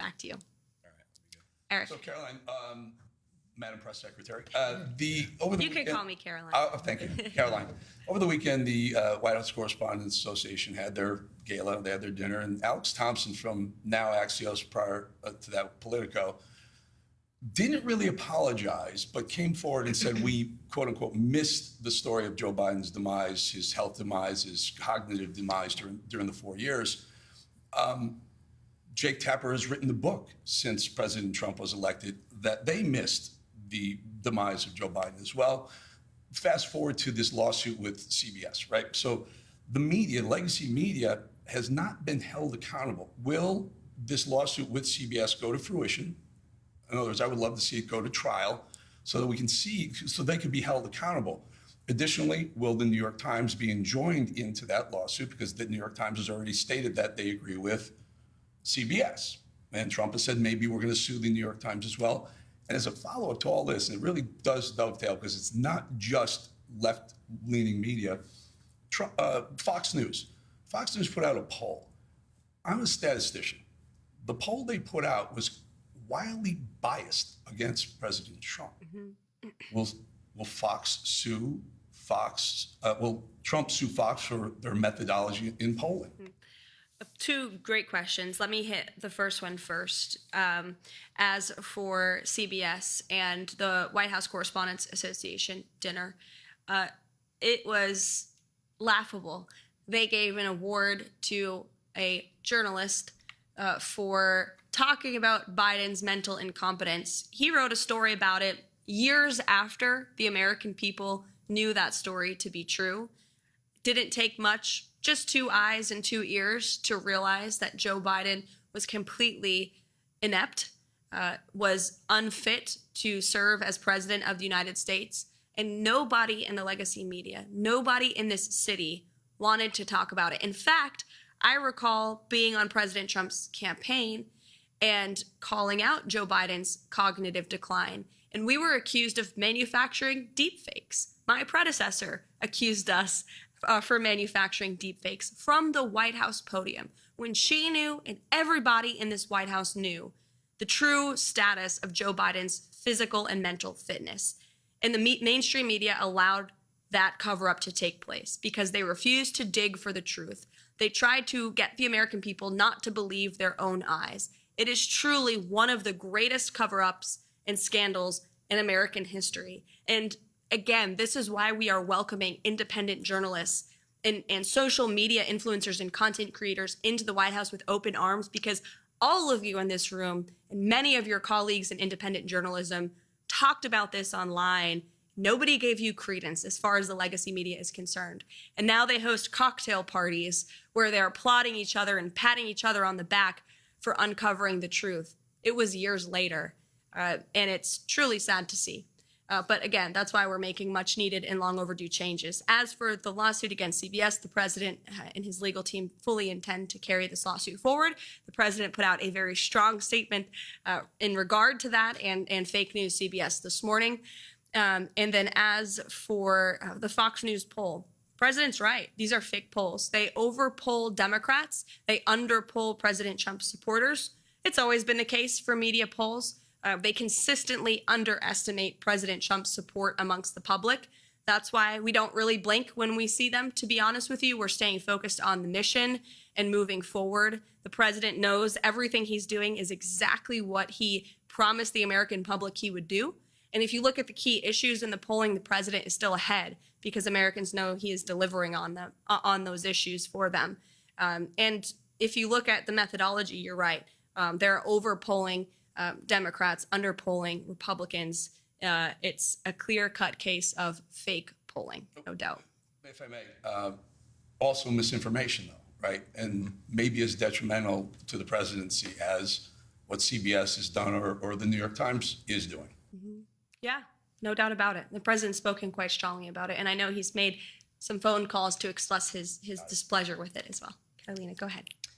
back to you. All right. Eric. So, Caroline, Madam Press Secretary, You can call me Caroline. Thank you, Caroline. Over the weekend, the White House Correspondents Association had their gala, they had their dinner, and Alex Thompson from now Axios, prior to that Politico, didn't really apologize, but came forward and said we, quote unquote, missed the story of Joe Biden's demise, his health demise, his cognitive demise during the 4 years. Jake Tapper has written the book since President Trump was elected that they missed the demise of Joe Biden as well. Fast forward to this lawsuit with CBS, right? So the media, legacy media, has not been held accountable. Will this lawsuit with CBS go to fruition? In other words, I would love to see it go to trial so that we can see, so they can be held accountable. Additionally, will the New York Times be enjoined into that lawsuit, because the New York Times has already stated that they agree with CBS. And Trump has said maybe we're going to sue the New York Times as well. And as a follow-up to all this, and it really does dovetail because it's not just left-leaning media, Fox News. Fox News put out a poll. I'm a statistician. The poll they put out was wildly biased against President Trump. Will Fox sue Fox? Will Trump sue Fox for their methodology in polling? Two great questions. Let me hit the first one first. As for CBS and the White House Correspondents Association dinner, it was laughable. They gave an award to a journalist for talking about Biden's mental incompetence. He wrote a story about it years after the American people knew that story to be true. Didn't take much, just 2 eyes and 2 ears to realize that Joe Biden was completely inept, was unfit to serve as president of the United States. And nobody in the legacy media, nobody in this city wanted to talk about it. In fact, I recall being on President Trump's campaign and calling out Joe Biden's cognitive decline. And we were accused of manufacturing deepfakes. My predecessor accused us for manufacturing deepfakes from the White House podium, when she knew and everybody in this White House knew the true status of Joe Biden's physical and mental fitness. And the mainstream media allowed that cover-up to take place because they refused to dig for the truth. They tried to get the American people not to believe their own eyes. It is truly one of the greatest cover-ups and scandals in American history. And again, this is why we are welcoming independent journalists and social media influencers and content creators into the White House with open arms, because all of you in this room and many of your colleagues in independent journalism talked about this online. Nobody gave you credence as far as the legacy media is concerned. And now they host cocktail parties where they're applauding each other and patting each other on the back for uncovering the truth. It was years later, and it's truly sad to see. But again, that's why we're making much needed and long overdue changes. As for the lawsuit against CBS, the president and his legal team fully intend to carry this lawsuit forward. The president put out a very strong statement in regard to that and fake news CBS this morning. And then as for the Fox News poll, president's right. These are fake polls. They overpoll Democrats. They underpoll President Trump's supporters. It's always been the case for media polls. They consistently underestimate President Trump's support amongst the public. That's why we don't really blink when we see them, to be honest with you. We're staying focused on the mission and moving forward. The president knows everything he's doing is exactly what he promised the American public he would do. And if you look at the key issues in the polling, the president is still ahead because Americans know he is delivering on them, on those issues for them. And if you look at the methodology, you're right. They're overpolling Democrats, underpolling Republicans. It's a clear-cut case of fake polling, no doubt. If I may, also misinformation, though, right? And maybe as detrimental to the presidency as what CBS has done or the New York Times is doing. Yeah, no doubt about it. The president's spoken quite strongly about it, and I know he's made some phone calls to express his displeasure with it as well. Carolina, go ahead.